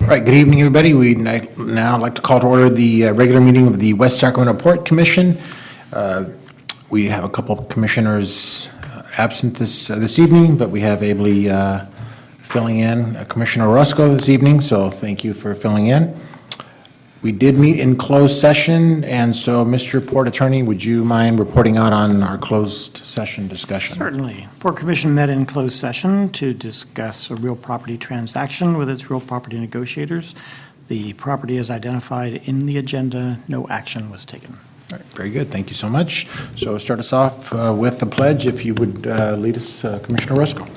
All right, good evening, everybody. We'd now like to call to order the regular meeting of the West Sacramento Port Commission. We have a couple commissioners absent this evening, but we have ably filling in Commissioner Orozco this evening, so thank you for filling in. We did meet in closed session, and so, Mr. Port Attorney, would you mind reporting out on our closed session discussion? Certainly. Port Commission met in closed session to discuss a real property transaction with its real property negotiators. The property is identified in the agenda. No action was taken. All right, very good. Thank you so much. So start us off with the pledge, if you would lead us, Commissioner Orozco.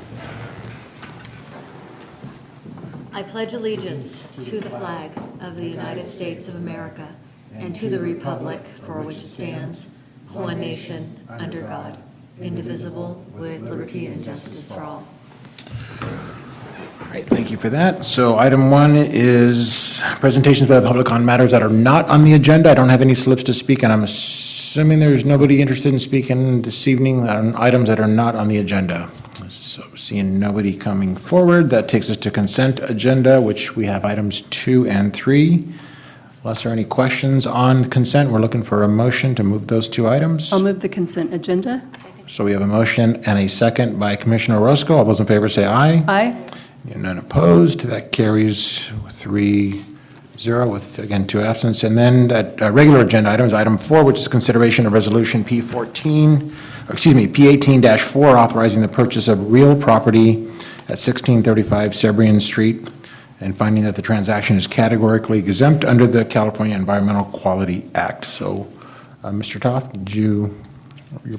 I pledge allegiance to the flag of the United States of America and to the republic for which it stands, one nation, under God, indivisible, with liberty and justice for all. All right, thank you for that. So item one is presentations by the public on matters that are not on the agenda. I don't have any slips to speak, and I'm assuming there's nobody interested in speaking this evening on items that are not on the agenda. So seeing nobody coming forward, that takes us to consent agenda, which we have items 2 and 3. Unless there are any questions on consent, we're looking for a motion to move those two items. I'll move the consent agenda. So we have a motion and a second by Commissioner Orozco. All those in favor say aye. Aye. And none opposed. That carries 3-0 with, again, 2 absence. And then that regular agenda items, item 4, which is consideration of resolution P18-4, authorizing the purchase of real property at 1635 Sebrian Street and finding that the transaction is categorically exempt under the California Environmental Quality Act. So, Mr. Toft, you're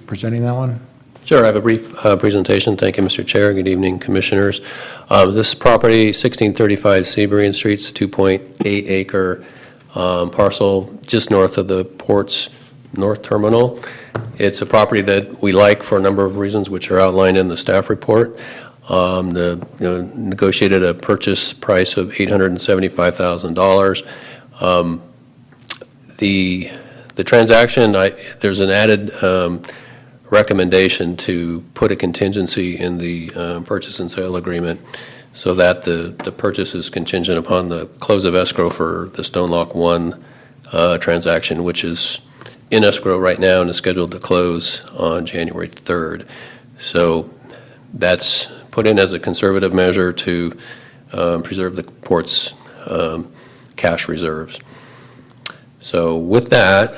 presenting that one? Sure, I have a brief presentation. Thank you, Mr. Chair. Good evening, Commissioners. This property, 1635 Sebrian Street, 2.8-acre parcel just north of the port's north terminal. It's a property that we like for a number of reasons, which are outlined in the staff report. Negotiated a purchase price of $875,000. The transaction, there's an added recommendation to put a contingency in the purchase and sale agreement so that the purchase is contingent upon the close of escrow for the Stonelock 1 transaction, which is in escrow right now and is scheduled to close on January 3rd. So that's put in as a conservative measure to preserve the port's cash reserves. So with that,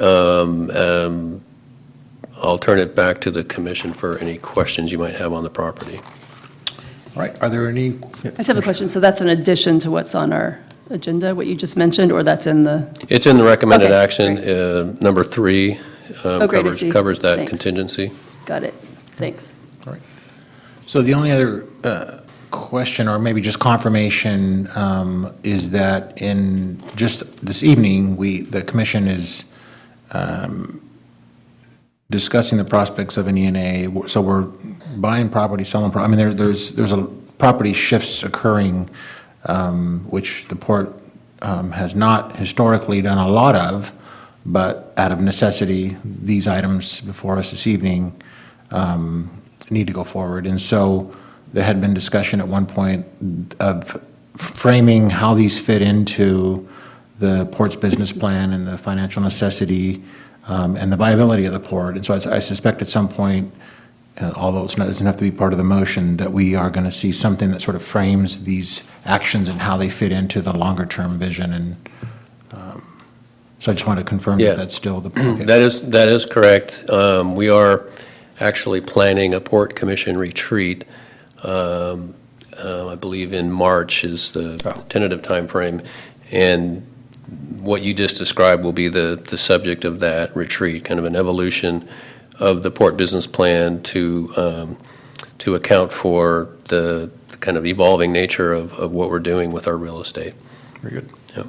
I'll turn it back to the Commission for any questions you might have on the property. All right, are there any? I just have a question. So that's an addition to what's on our agenda, what you just mentioned, or that's in the? It's in the recommended Okay, action, number 3, covers that Thanks. contingency. Got it. Thanks. All right. So the only other question, or maybe just confirmation, is that in just this evening, the Commission is discussing the prospects of an E&A. So we're buying property, selling property. I mean, there's a property shifts occurring, which the port has not historically done a lot of, but out of necessity, these items before us this evening need to go forward. And so there had been discussion at one point of framing how these fit into the port's business plan and the financial necessity and the viability of the port. And so I suspect at some point, although it doesn't have to be part of the motion, that we are going to see something that sort of frames these actions and how they fit into the longer-term vision. And so I just want to confirm that that's still the okay. That is correct. We are actually planning a Port Commission retreat. I believe in March is the tentative time frame, and what you just described will be the subject of that retreat, kind of an evolution of the port business plan to account for the kind of evolving nature of what we're doing with our real estate. Very good. Yeah.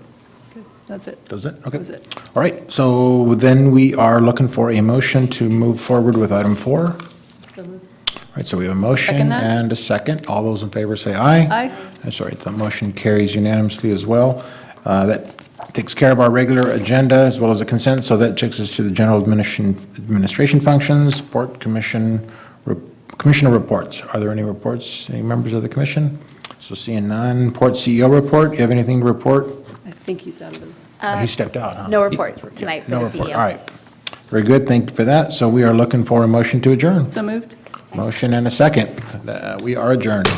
Good. That's it. That was it? Okay. That was it. All right, so then we are looking for a motion to move forward with item 4. So moved. All right, so we have a motion Second that. and a second. All those in favor say aye. Aye. I'm sorry, the motion carries unanimously as well. That takes care of our regular agenda as well as the consent, so that takes us to the general administration functions, Port Commission, Commissioner reports. Are there any reports, any members of the commission? So seeing none, Port CEO report, you have anything to report? I think he's out of the. He stepped out, huh? No report tonight for No the report, CEO. all right. Very good, thank you for that. So we are looking for a motion to adjourn. So moved? Motion and a second. We are adjourned.